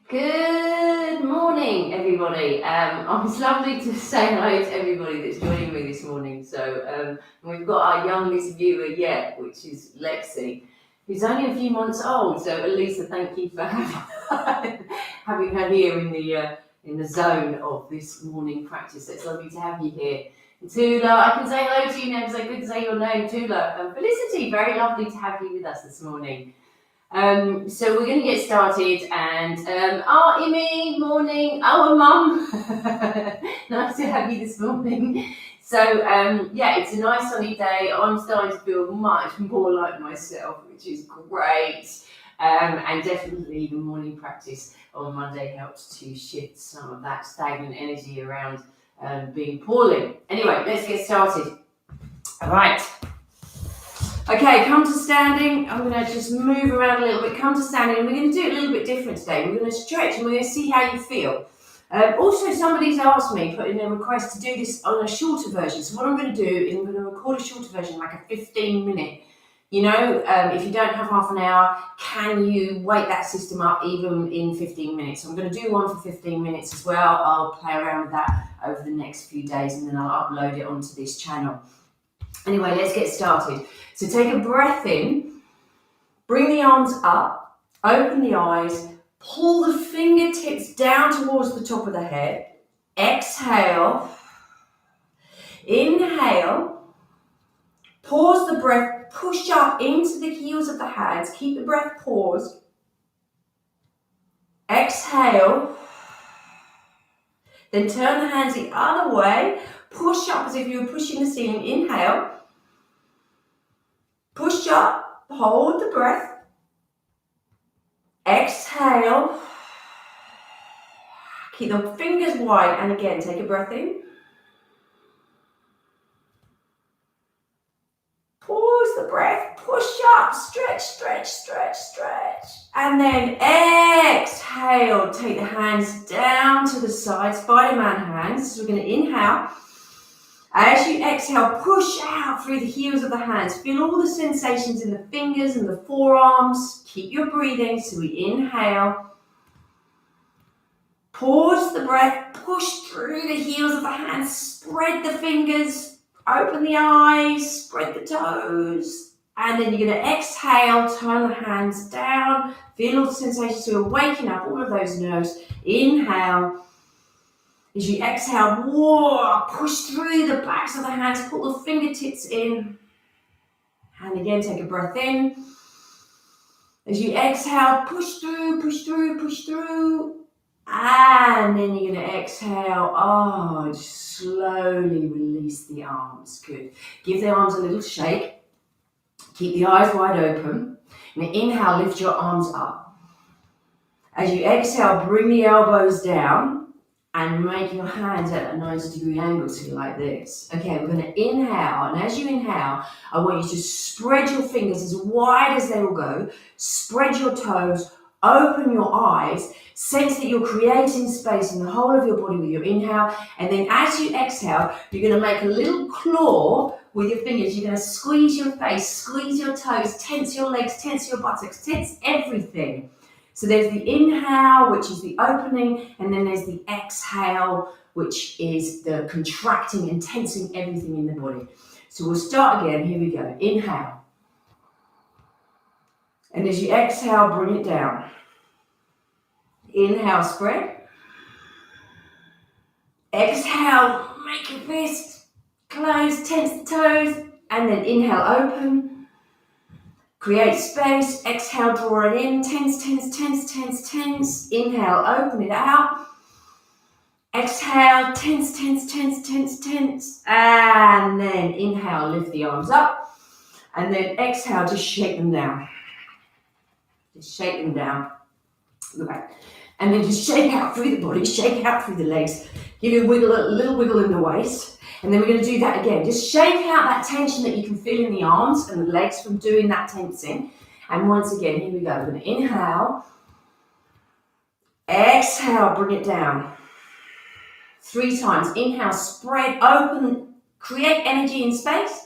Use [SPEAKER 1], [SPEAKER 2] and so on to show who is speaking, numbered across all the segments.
[SPEAKER 1] Good morning, everybody. It's lovely to say hello to everybody that's joining me this morning. We've got our youngest viewer yet, which is Lexi, who's only a few months old. So, Elisa, thank you for having her here in the zone of this morning practice. It's lovely to have you here. Tula, I can say hello to you now because I couldn't say your name, Tula. Felicity, very lovely to have you with us this morning. So we're going to get started, and Imi, morning, our mum, nice to have you this morning. So it's a nice sunny day. I'm starting to feel much more like myself, which is great. And definitely the morning practice on Monday helped to shift some of that stagnant energy around being poorly. Anyway, let's get started. All right. Okay, come to standing. I'm going to just move around a little bit. Come to standing, and we're going to do it a little bit different today. We're going to stretch, and we're going to see how you feel. Also, somebody's asked me, put in a request to do this on a shorter version. So what I'm going to do is I'm going to record a shorter version, like a 15-minute. If you don't have half an hour, can you wake that system up even in 15 minutes? So I'm going to do one for 15 minutes as well. I'll play around with that over the next few days, and then I'll upload it onto this channel. Anyway, let's get started. So take a breath in, bring the arms up, open the eyes, pull the fingertips down towards the top of the head. Exhale, inhale, pause the breath, push up into the heels of the hands, keep the breath paused. Exhale, then turn the hands the other way, push up as if you were pushing the ceiling. Inhale, push up, hold the breath. Exhale, keep the fingers wide, and again, take a breath in. Pause the breath, push up, stretch, stretch, stretch, stretch. And then exhale, take the hands down to the side, Spider-Man hands. So we're going to inhale. As you exhale, push out through the heels of the hands. Feel all the sensations in the fingers and the forearms. Keep your breathing. So we inhale. Pause the breath. Push through the heels of the hands. Spread the fingers. Open the eyes. Spread the toes. And then you're going to exhale. Turn the hands down. Feel all the sensations. So you're waking up all of those nerves. Inhale. As you exhale, push through the backs of the hands, pull the fingertips in. And again, take a breath in. As you exhale, push through, push through, push through. And then you're going to exhale. Just slowly release the arms. Good. Give the arms a little shake. Keep the eyes wide open. And inhale, lift your arms up. As you exhale, bring the elbows down. And make your hands at a 90-degree angle, so you're like this. Okay, we're going to inhale, and as you inhale, I want you to spread your fingers as wide as they will go, spread your toes, open your eyes, sense that you're creating space in the whole of your body with your inhale, and then as you exhale, you're going to make a little claw with your fingers. You're going to squeeze your face, squeeze your toes, tense your legs, tense your buttocks, tense everything. So there's the inhale, which is the opening, and then there's the exhale, which is the contracting and tensing everything in the body. So we'll start again. Here we go. Inhale. And as you exhale, bring it down. Inhale, spread. Exhale, make a fist. Close, tense the toes. And then inhale, open. Create space, exhale, draw it in, tense, tense, tense, tense, tense. Inhale, open it out. Exhale, tense, tense, tense, tense, tense. And then inhale, lift the arms up. And then exhale, just shake them down. Just shake them down. Go back. And then just shake out through the body, shake out through the legs. Give it a little wiggle in the waist. And then we're going to do that again. Just shake out that tension that you can feel in the arms and the legs from doing that tensing. And once again, here we go. We're going to inhale. Exhale, bring it down. 3 times. Inhale, spread, open, create energy in space.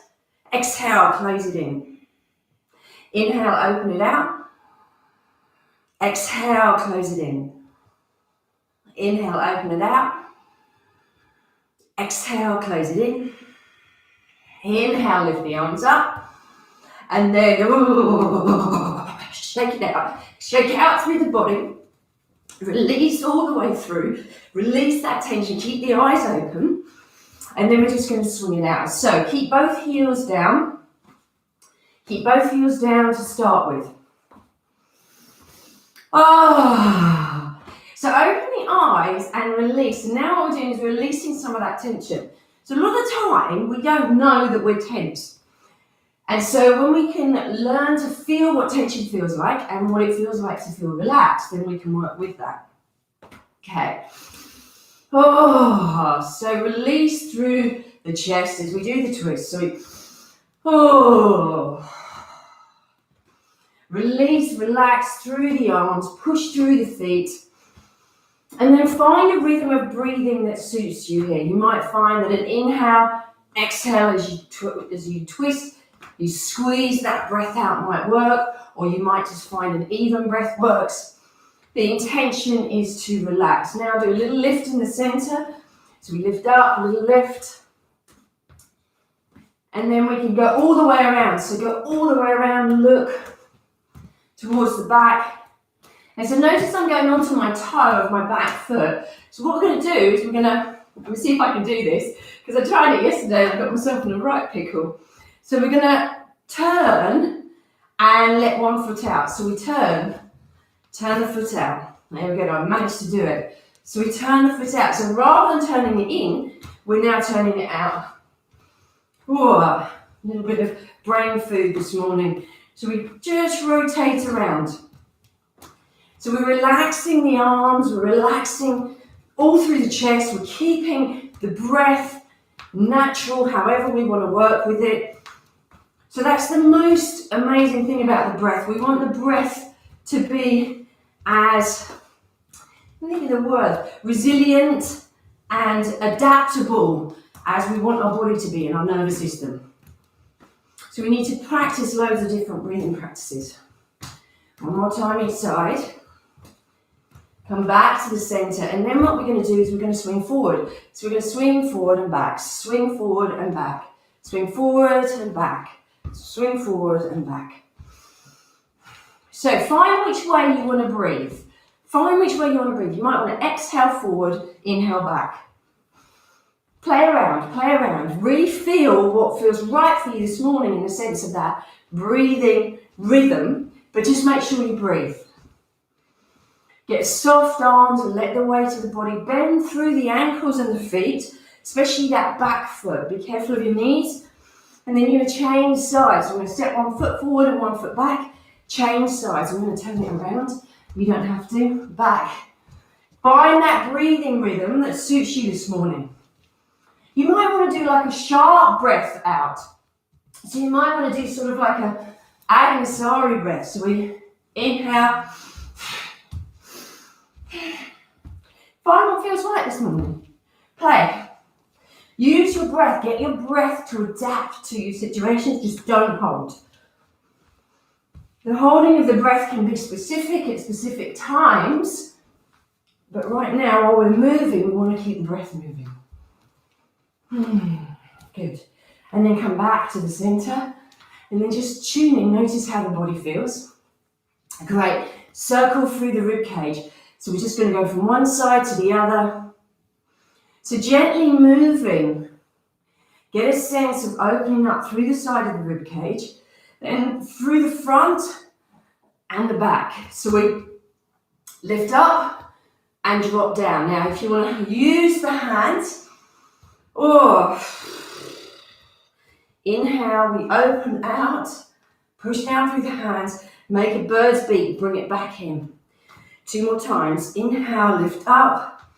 [SPEAKER 1] Exhale, close it in. Inhale, open it out. Exhale, close it in. Inhale, open it out. Exhale, close it in. Inhale, lift the arms up. And then shake it out. Shake it out through the body. Release all the way through. Release that tension. Keep the eyes open. And then we're just going to swing it out. So keep both heels down. Keep both heels down to start with. Oh. So open the eyes and release. And now what we're doing is releasing some of that tension. So a lot of the time, we don't know that we're tense. And so when we can learn to feel what tension feels like and what it feels like to feel relaxed, then we can work with that. Okay. Oh, so release through the chest as we do the twist. So release, relax through the arms, push through the feet. And then find a rhythm of breathing that suits you here. You might find that an inhale, exhale as you twist, you squeeze that breath out might work, or you might just find an even breath works. The intention is to relax. Now do a little lift in the center. So we lift up, a little lift. And then we can go all the way around. So go all the way around, look towards the back. And so notice I'm going onto my toe of my back foot. So what we're going to do is let me see if I can do this, because I tried it yesterday and I got myself in a right pickle. So we're going to turn and let one foot out. So we turn the foot out. There we go, I managed to do it. So we turn the foot out. So rather than turning it in, we're now turning it out. Ooh, a little bit of brain food this morning. So we just rotate around. So we're relaxing the arms, we're relaxing all through the chest, we're keeping the breath natural, however we want to work with it. So that's the most amazing thing about the breath. We want the breath to be as, I'm thinking the word, resilient and adaptable as we want our body to be in our nervous system. So we need to practice loads of different breathing practices. One more time each side. Come back to the center, and then what we're going to do is we're going to swing forward. So we're going to swing forward and back, swing forward and back, swing forward and back, swing forward and back. So find which way you want to breathe. Find which way you want to breathe. You might want to exhale forward, inhale back. Play around. Really feel what feels right for you this morning in the sense of that breathing rhythm, but just make sure you breathe. Get soft arms and let the weight of the body bend through the ankles and the feet, especially that back foot. Be careful of your knees. And then you're going to change sides. So I'm going to step 1 foot forward and 1 foot back. Change sides. I'm going to turn it around. You don't have to. Back. Find that breathing rhythm that suits you this morning. You might want to do like a sharp breath out. So you might want to do sort of like a Adhyansari breath. So we inhale. Find what feels right this morning. Play. Use your breath. Get your breath to adapt to your situations. Just don't hold. The holding of the breath can be specific at specific times. But right now, while we're moving, we want to keep the breath moving. Good. And then come back to the center. And then just tuning. Notice how the body feels. Great. Circle through the rib cage. So we're just going to go from one side to the other. So gently moving. Get a sense of opening up through the side of the rib cage, then through the front and the back. So we lift up and drop down. Now, if you want to use the hands, inhale, we open out, push down through the hands, make a bird's beak, bring it back in. 2 more times. Inhale, lift up.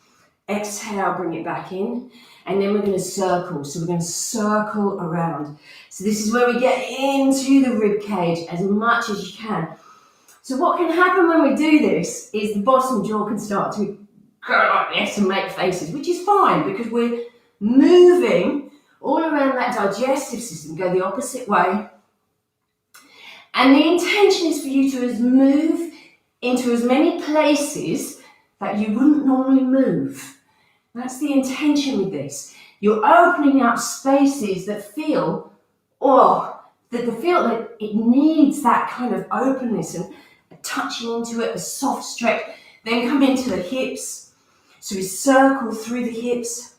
[SPEAKER 1] Exhale, bring it back in. And then we're going to circle. So we're going to circle around. So this is where we get into the rib cage as much as you can. So what can happen when we do this is the bottom jaw can start to go like this and make faces, which is fine because we're moving all around that digestive system. Go the opposite way. And the intention is for you to move into as many places that you wouldn't normally move. That's the intention with this. You're opening up spaces that feel, that it needs that kind of openness and touching into it, a soft stretch. Then come into the hips. So we circle through the hips.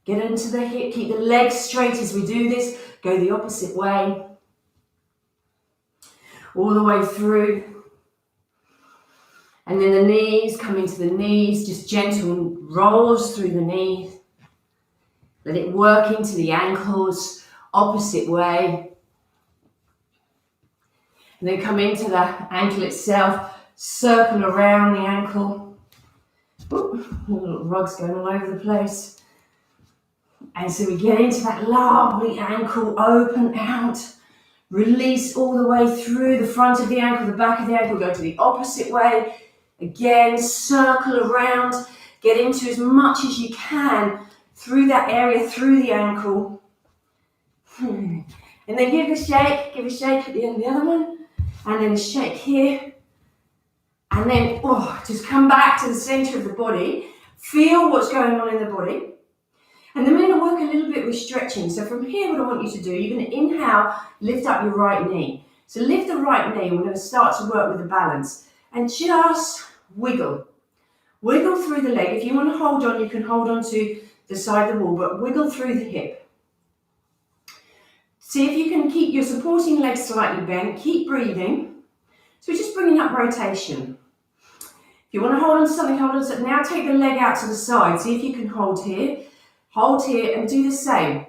[SPEAKER 1] Get into the hip, keep the legs straight as we do this. Go the opposite way. All the way through. And then the knees, come into the knees, just gentle rolls through the knees. Let it work into the ankles, opposite way. And then come into the ankle itself, circle around the ankle. Ooh, little rugs going all over the place. And so we get into that lovely ankle, open out, release all the way through the front of the ankle, the back of the ankle, go to the opposite way. Again, circle around, get into as much as you can through that area, through the ankle. And then give a shake at the end of the other one. And then a shake here. And then just come back to the center of the body. Feel what's going on in the body. And then we're going to work a little bit with stretching. So from here, what I want you to do, you're going to inhale, lift up your right knee. So lift the right knee, and we're going to start to work with the balance. And just wiggle. Wiggle through the leg. If you want to hold on, you can hold on to the side of the wall, but wiggle through the hip. See if you can keep your supporting legs slightly bent. Keep breathing. So we're just bringing up rotation. If you want to hold on to something, hold on to something. Now take the leg out to the side. See if you can hold here, and do the same.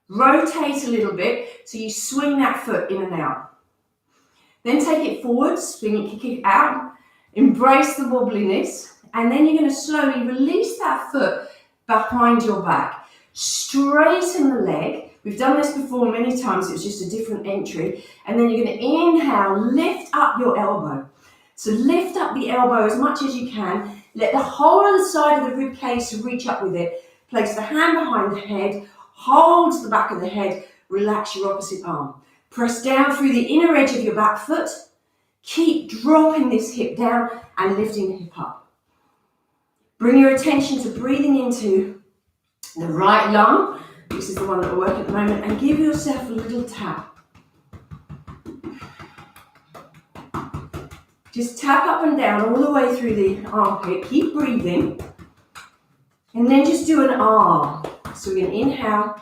[SPEAKER 1] Rotate a little bit so you swing that foot in and out. Then take it forward, swing it, kick it out. Embrace the wobbliness. And then you're going to slowly release that foot behind your back. Straighten the leg. We've done this before many times. It's just a different entry. And then you're going to inhale, lift up your elbow. So lift up the elbow as much as you can. Let the whole other side of the rib cage reach up with it. Place the hand behind the head. Hold the back of the head. Relax your opposite arm. Press down through the inner edge of your back foot. Keep dropping this hip down and lifting the hip up. Bring your attention to breathing into the right lung. This is the one that we're working at the moment. And give yourself a little tap. Just tap up and down all the way through the armpit. Keep breathing. And then just do an R. So we're going to inhale.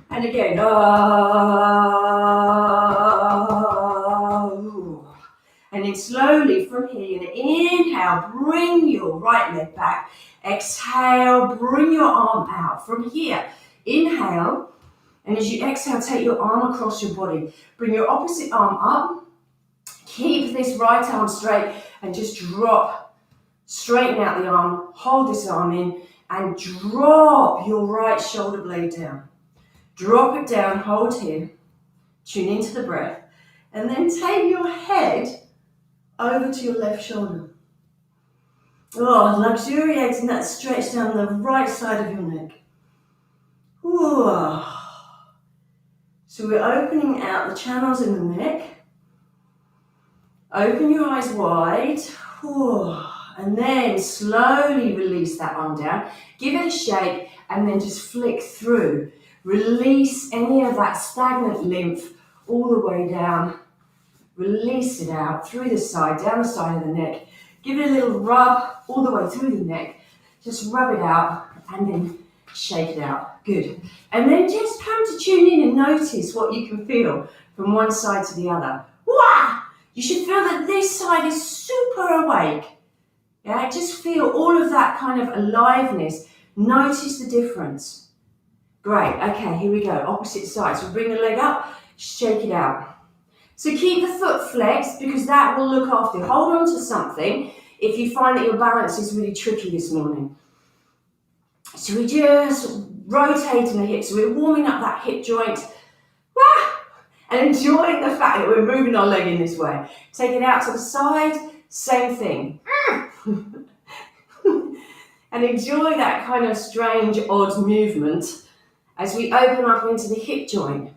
[SPEAKER 1] And again. And then slowly from here, you're going to inhale, bring your right leg back. Exhale, bring your arm out. From here, inhale. And as you exhale, take your arm across your body. Bring your opposite arm up. Keep this right arm straight and just drop. Straighten out the arm. Hold this arm in and drop your right shoulder blade down. Drop it down, hold here. Tune into the breath. And then take your head over to your left shoulder. Luxuriating that stretch down the right side of your neck. Ooh. So we're opening out the channels in the neck. Open your eyes wide. Ooh. And then slowly release that arm down. Give it a shake and then just flick through. Release any of that stagnant lymph all the way down. Release it out through the side, down the side of the neck. Give it a little rub all the way through the neck. Just rub it out and then shake it out. Good. And then just come to tune in and notice what you can feel from one side to the other. Wow! You should feel that this side is super awake. Yeah, just feel all of that kind of aliveness. Notice the difference. Great. Okay, here we go. Opposite side. So bring the leg up, shake it out. So keep the foot flexed because that will look after you. Hold on to something if you find that your balance is really tricky this morning. So we're just rotating the hips. So we're warming up that hip joint. And enjoying the fact that we're moving our leg in this way. Take it out to the side. Same thing. And enjoy that kind of strange, odd movement as we open up into the hip joint.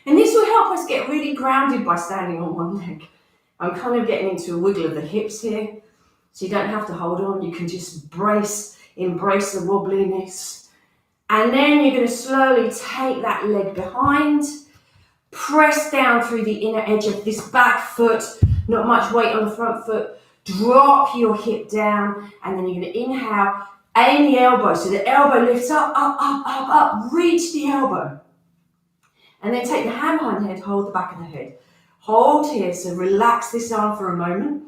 [SPEAKER 1] And this will help us get really grounded by standing on one leg. I'm kind of getting into a wiggle of the hips here, so you don't have to hold on. You can just embrace the wobbliness. And then you're going to slowly take that leg behind, press down through the inner edge of this back foot, not much weight on the front foot. Drop your hip down, and then you're going to inhale, aim the elbow, so the elbow lifts up, up, up, up, up, reach the elbow. And then take the hand behind the head, hold the back of the head. Hold here, so relax this arm for a moment.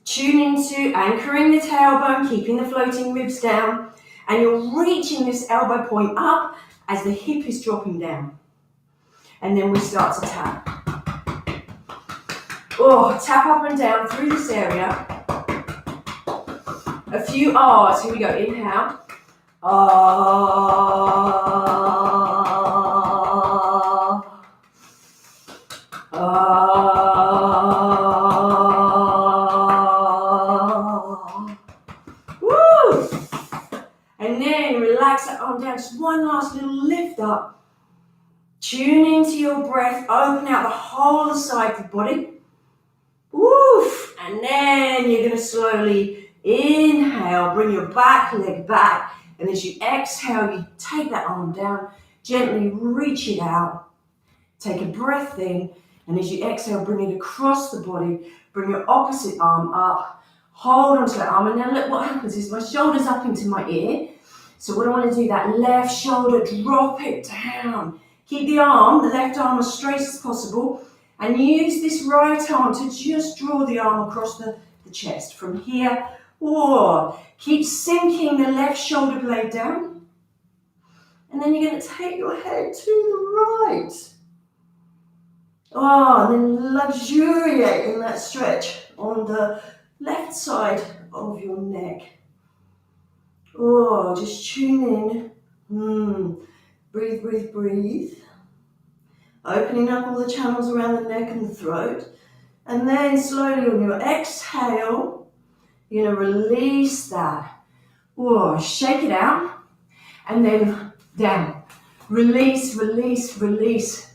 [SPEAKER 1] Tune into anchoring the tailbone, keeping the floating ribs down, and you're reaching this elbow point up as the hip is dropping down. And then we start to tap. Oh, tap up and down through this area. A few R's. Here we go. Inhale. Woo! And then relax that arm down. Just one last little lift up. Tune into your breath. Open out the whole side of the body. Woof! And then you're going to slowly inhale, bring your back leg back, and as you exhale, you take that arm down, gently reach it out, take a breath in, and as you exhale, bring it across the body, bring your opposite arm up, hold onto that arm, and now look what happens is my shoulder's up into my ear, so what I want to do, that left shoulder, drop it down, keep the left arm as straight as possible, and use this right arm to just draw the arm across the chest. From here, keep sinking the left shoulder blade down. And then you're going to take your head to the right. And then luxuriate in that stretch on the left side of your neck. Just tune in. Breathe, breathe, breathe. Opening up all the channels around the neck and the throat. And then slowly on your exhale, you're going to release that. Shake it out. And then down. Release, release, release.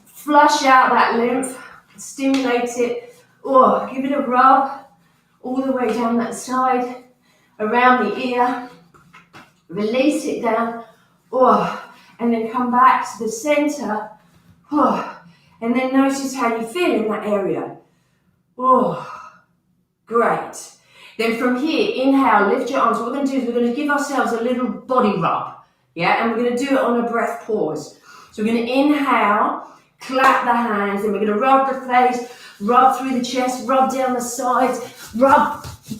[SPEAKER 1] Flush out that lymph. Stimulate it. Give it a rub. All the way down that side. Around the ear. Release it down. And then come back to the center. And then notice how you feel in that area. Great. Then from here, inhale, lift your arms. What we're going to do is we're going to give ourselves a little body rub. Yeah, and we're going to do it on a breath pause. So we're going to inhale, clap the hands, and we're going to rub the face, rub through the chest, rub down the sides,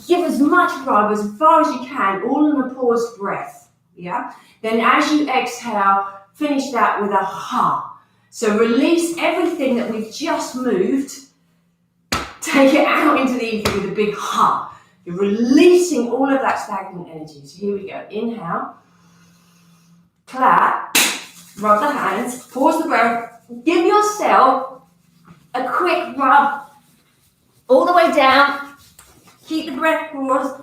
[SPEAKER 1] give as much rub as far as you can, all in a paused breath. Yeah. Then as you exhale, finish that with a ha. So release everything that we've just moved. Take it out into the ether with a big ha. You're releasing all of that stagnant energy. So here we go. Inhale. Clap. Rub the hands. Pause the breath. Give yourself a quick rub all the way down. Keep the breath paused.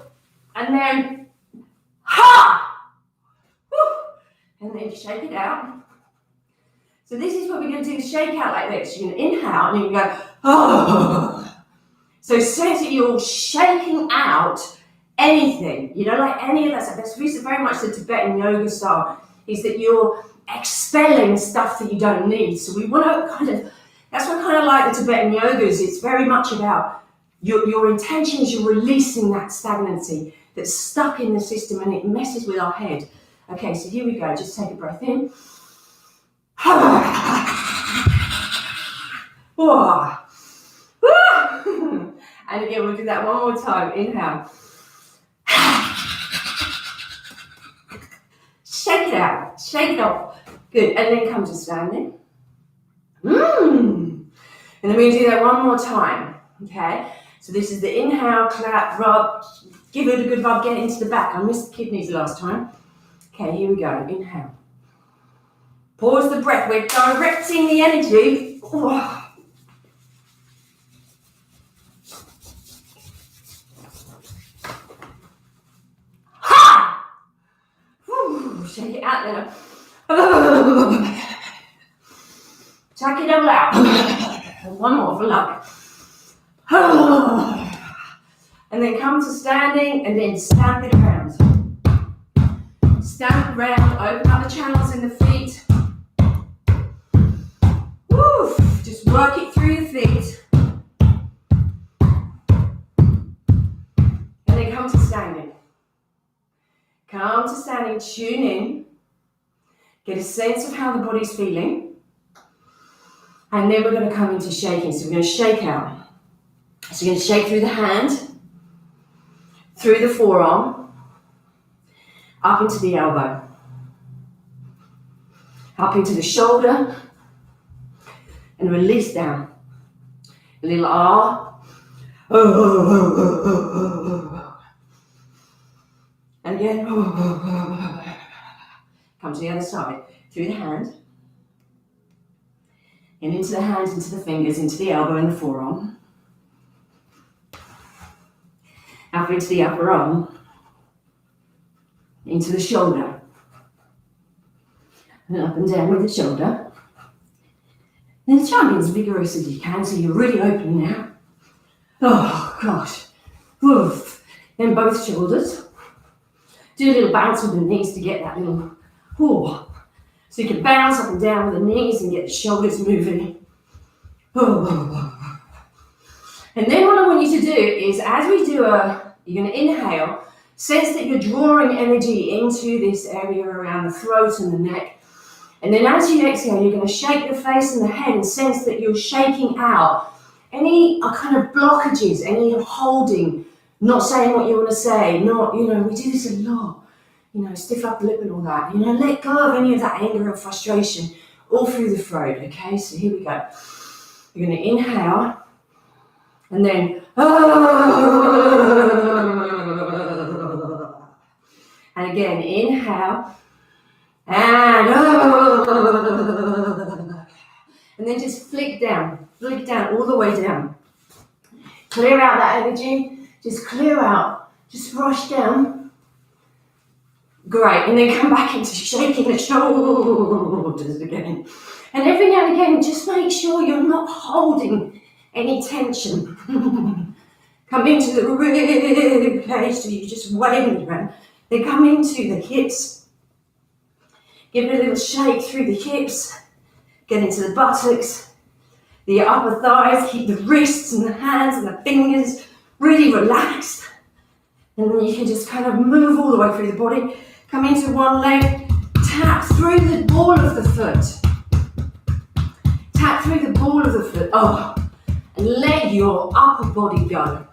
[SPEAKER 1] And then ha. And then shake it out. So this is what we're going to do, shake out like this. You're going to inhale and you're going to go, oh. So sense that you're shaking out anything, like any of that stuff. That's very much the Tibetan yoga style, is that you're expelling stuff that you don't need. So we want to that's what I kind of like the Tibetan yogas. It's very much about your intention is you're releasing that stagnancy that's stuck in the system and it messes with our head. Okay, so here we go. Just take a breath in. And again, we'll do that one more time. Inhale. Shake it out. Shake it off. Good. And then come to standing. And then we do that one more time. Okay. So this is the inhale, clap, rub. Give it a good rub. Get it into the back. I missed the kidneys last time. Okay, here we go. Inhale. Pause the breath. We're directing the energy. Ha! Shake it out there. Check it all out. One more for luck. And then come to standing and then stamp it around. Stamp around, open up the channels in the feet. Woo! Just work it through the feet. And then come to standing. Come to standing, tune in. Get a sense of how the body's feeling. And then we're going to come into shaking. So we're going to shake out. So you're going to shake through the hand, through the forearm, up into the elbow, up into the shoulder, and release down. A little R. And again. Come to the other side. Through the hand. And into the hands, into the fingers, into the elbow and the forearm. Up into the upper arm. Into the shoulder. And up and down with the shoulder. Then try and be as vigorous as you can so you're really open now. Oh gosh. Woof. Then both shoulders. Do a little bounce with the knees to get that little, oh. So you can bounce up and down with the knees and get the shoulders moving. Oh. And then what I want you to do is, as we do you're going to inhale, sense that you're drawing energy into this area around the throat and the neck. And then as you exhale, you're going to shake the face and the head and sense that you're shaking out any kind of blockages, any holding, not saying what you want to say, not, we do this a lot, stiff upper lip and all that. Let go of any of that anger or frustration all through the throat, okay? So here we go. You're going to inhale and then, and again, inhale, and then just flick down all the way down. Clear out that energy, just clear out, just rush down. Great, and then come back into shaking the shoulders again. And every now and again, just make sure you're not holding any tension. Come into the rib cage, so you just wave it around. Then come into the hips. Give it a little shake through the hips. Get into the buttocks, the upper thighs. Keep the wrists and the hands and the fingers really relaxed. And then you can just kind of move all the way through the body. Come into one leg. Tap through the ball of the foot. Tap through the ball of the foot. Oh, and let your upper body go.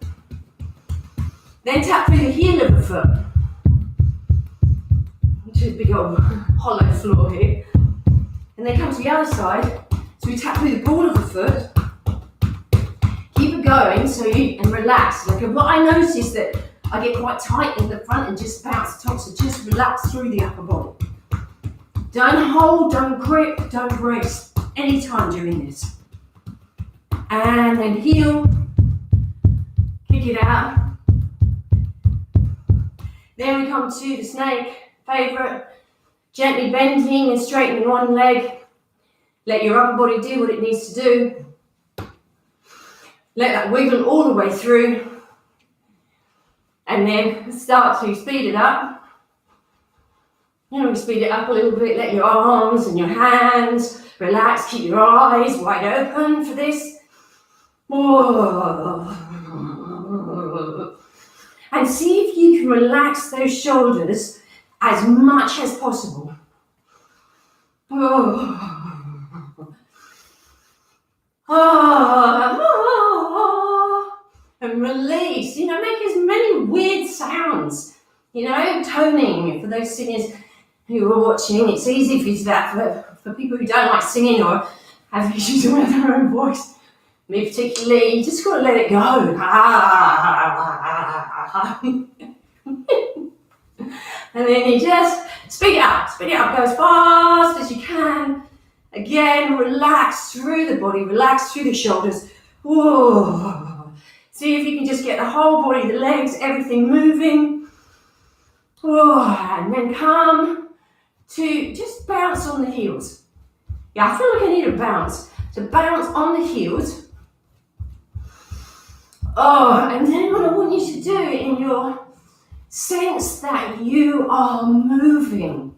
[SPEAKER 1] Then tap through the heel of the foot. To a big old hollow floor here. And then come to the other side. So we tap through the ball of the foot. Keep it going and relax. Like what I notice is that I get quite tight in the front and just bounce the top. So just relax through the upper body. Don't hold, don't grip, don't brace anytime during this. And then heel. Kick it out. Then we come to the snake. Favourite, gently bending and straightening one leg. Let your upper body do what it needs to do. Let that wiggle all the way through. And then start to speed it up. Speed it up a little bit. Let your arms and your hands relax. Keep your eyes wide open for this. And see if you can relax those shoulders as much as possible. And release. Make as many weird sounds. Toning for those singers who are watching. It's easy for you to do that for people who don't like singing or have issues with their own voice. Me particularly, you just got to let it go. And then you just speed it up, go as fast as you can. Again, relax through the body, relax through the shoulders. Whoa. See if you can just get the whole body, the legs, everything moving. Whoa. And then come to just bounce on the heels. Yeah, I feel like I need a bounce. To bounce on the heels. Oh, and then what I want you to do in your sense that you are moving.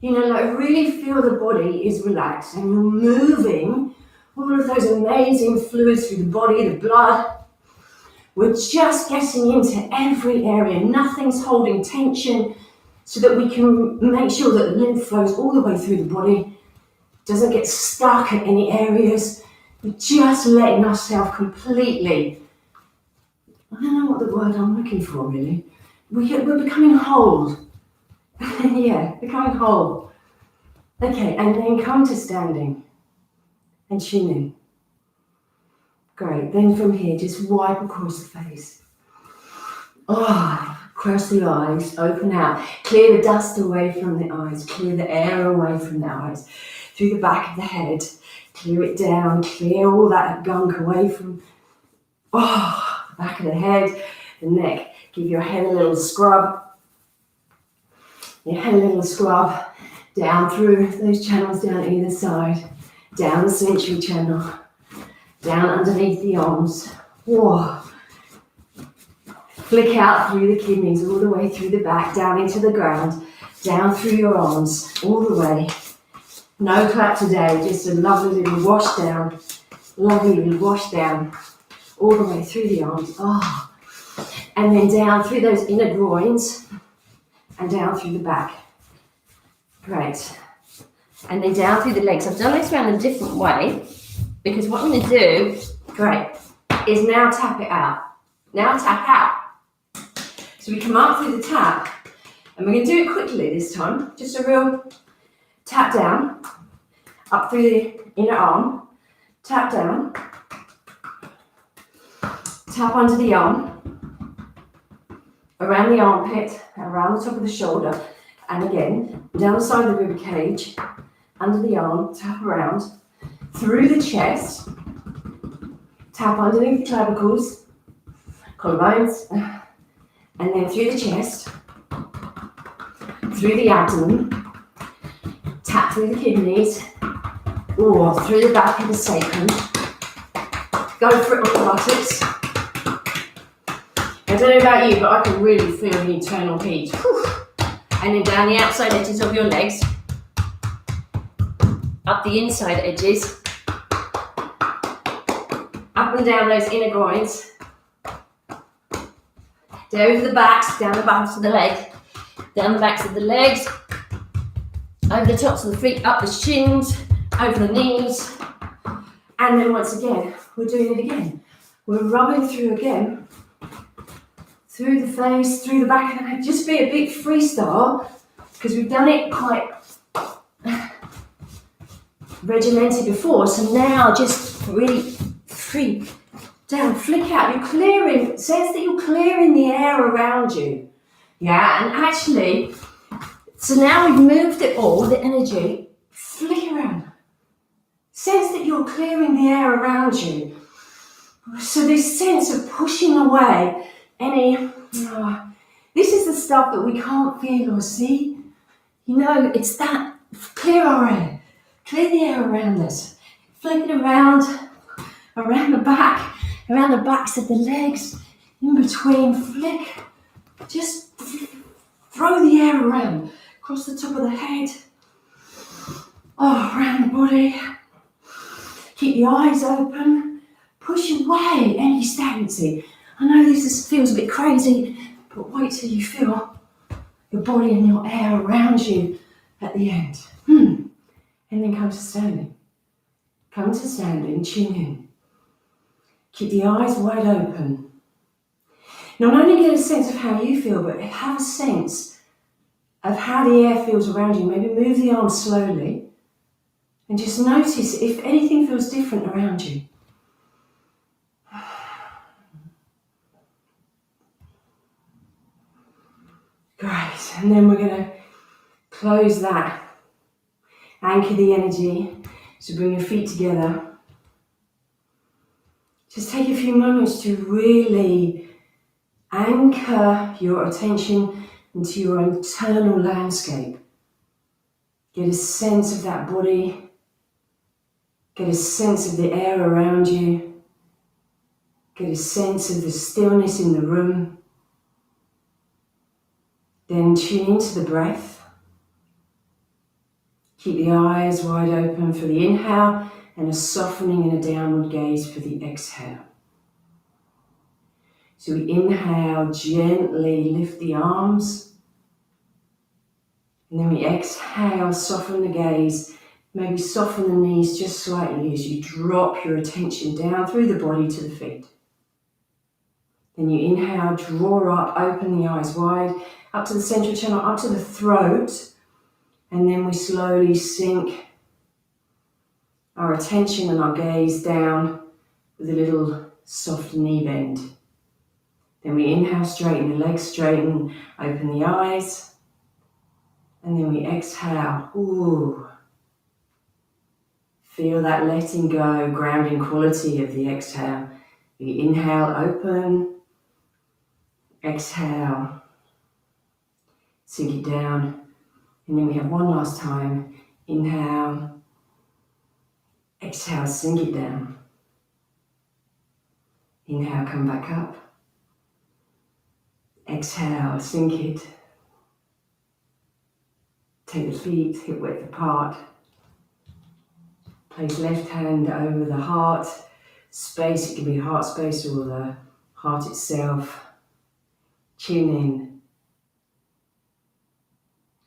[SPEAKER 1] You know, like really feel the body is relaxed and you're moving all of those amazing fluids through the body, the blood. We're just getting into every area. Nothing's holding tension so that we can make sure that the lymph flows all the way through the body, doesn't get stuck at any areas. We're just letting ourselves completely, I don't know what the word I'm looking for really. We're becoming whole. Yeah, becoming whole. Okay, and then come to standing and chin in. Great, then from here, just wipe across the face. Oh, close the eyes, open out. Clear the dust away from the eyes, clear the air away from the eyes. Through the back of the head, clear it down, clear all that gunk away from, the back of the head, the neck. Give your head a little scrub. Your head a little scrub down through those channels down either side, down the sensory channel, down underneath the arms. Whoa. Flick out through the kidneys, all the way through the back, down into the ground, down through your arms, all the way. No clap today, just a lovely little wash down, all the way through the arms. Oh. And then down through those inner groins and down through the back. Great. And then down through the legs. I've done this around a different way because what I'm going to do, is now tap it out. Now tap out. So we come up through the tap and we're going to do it quickly this time. Just a real tap down, up through the inner arm, tap down, tap under the arm, around the armpit, around the top of the shoulder, and again, down the side of the rib cage, under the arm, tap around, through the chest, tap underneath the clavicles, collarbones, and then through the chest, through the abdomen, tap through the kidneys, or through the back of the sacrum. Go for it on the buttocks. I don't know about you, but I can really feel the internal heat. Whew. And then down the outside edges of your legs, up the inside edges, up and down those inner groins, down the backs, down the backs of the legs, down the backs of the legs, over the tops of the feet, up the shins, over the knees, and then once again, we're doing it again. We're rubbing through again, through the face, through the back of the head. Just be a big freestyle, because we've done it quite regimented before, so now just really free, down, flick out. You're clearing, it says that you're clearing the air around you. Yeah, and actually, so now we've moved it all, the energy, flick around. Sense that you're clearing the air around you. So this sense of pushing away any, this is the stuff that we can't feel or see. You know, it's that, clear our air, clear the air around us. Flick it around the back, around the backs of the legs, in between, flick, just throw the air around, across the top of the head, around the body. Keep the eyes open, push away any stagnancy. I know this feels a bit crazy, but wait till you feel your body and your air around you at the end. And then come to standing. Come to standing, chin in. Keep the eyes wide open. Not only get a sense of how you feel, but have a sense of how the air feels around you. Maybe move the arms slowly and just notice if anything feels different around you. Great, and then we're going to close that. Anchor the energy, so bring your feet together. Just take a few moments to really anchor your attention into your internal landscape. Get a sense of that body. Get a sense of the air around you. Get a sense of the stillness in the room. Then tune into the breath. Keep the eyes wide open for the inhale and a softening and a downward gaze for the exhale. So we inhale, gently lift the arms. And then we exhale, soften the gaze. Maybe soften the knees just slightly as you drop your attention down through the body to the feet. Then you inhale, draw up, open the eyes wide, up to the central channel, up to the throat. And then we slowly sink our attention and our gaze down with a little soft knee bend. Then we inhale, straighten the legs, straighten, open the eyes. And then we exhale. Ooh. Feel that letting go, grounding quality of the exhale. You inhale, open. Exhale. Sink it down. And then we have one last time. Inhale. Exhale, sink it down. Inhale, come back up. Exhale, sink it. Take the feet hip width apart. Place left hand over the heart space. It can be heart space or the heart itself. Chin in.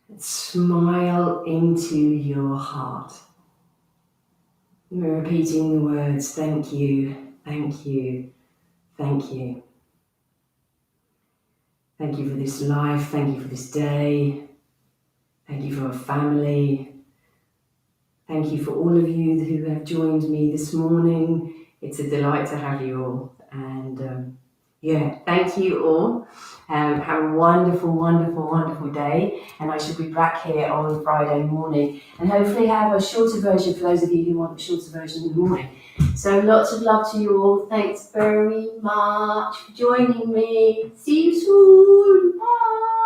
[SPEAKER 1] And smile into your heart. And we're repeating the words, thank you, thank you, thank you. Thank you for this life, thank you for this day. Thank you for our family. Thank you for all of you who have joined me this morning. It's a delight to have you all. And thank you all. Have a wonderful, wonderful, wonderful day. And I shall be back here on Friday morning. And hopefully have a shorter version for those of you who want the shorter version in the morning. So lots of love to you all. Thanks very much for joining me. See you soon. Bye.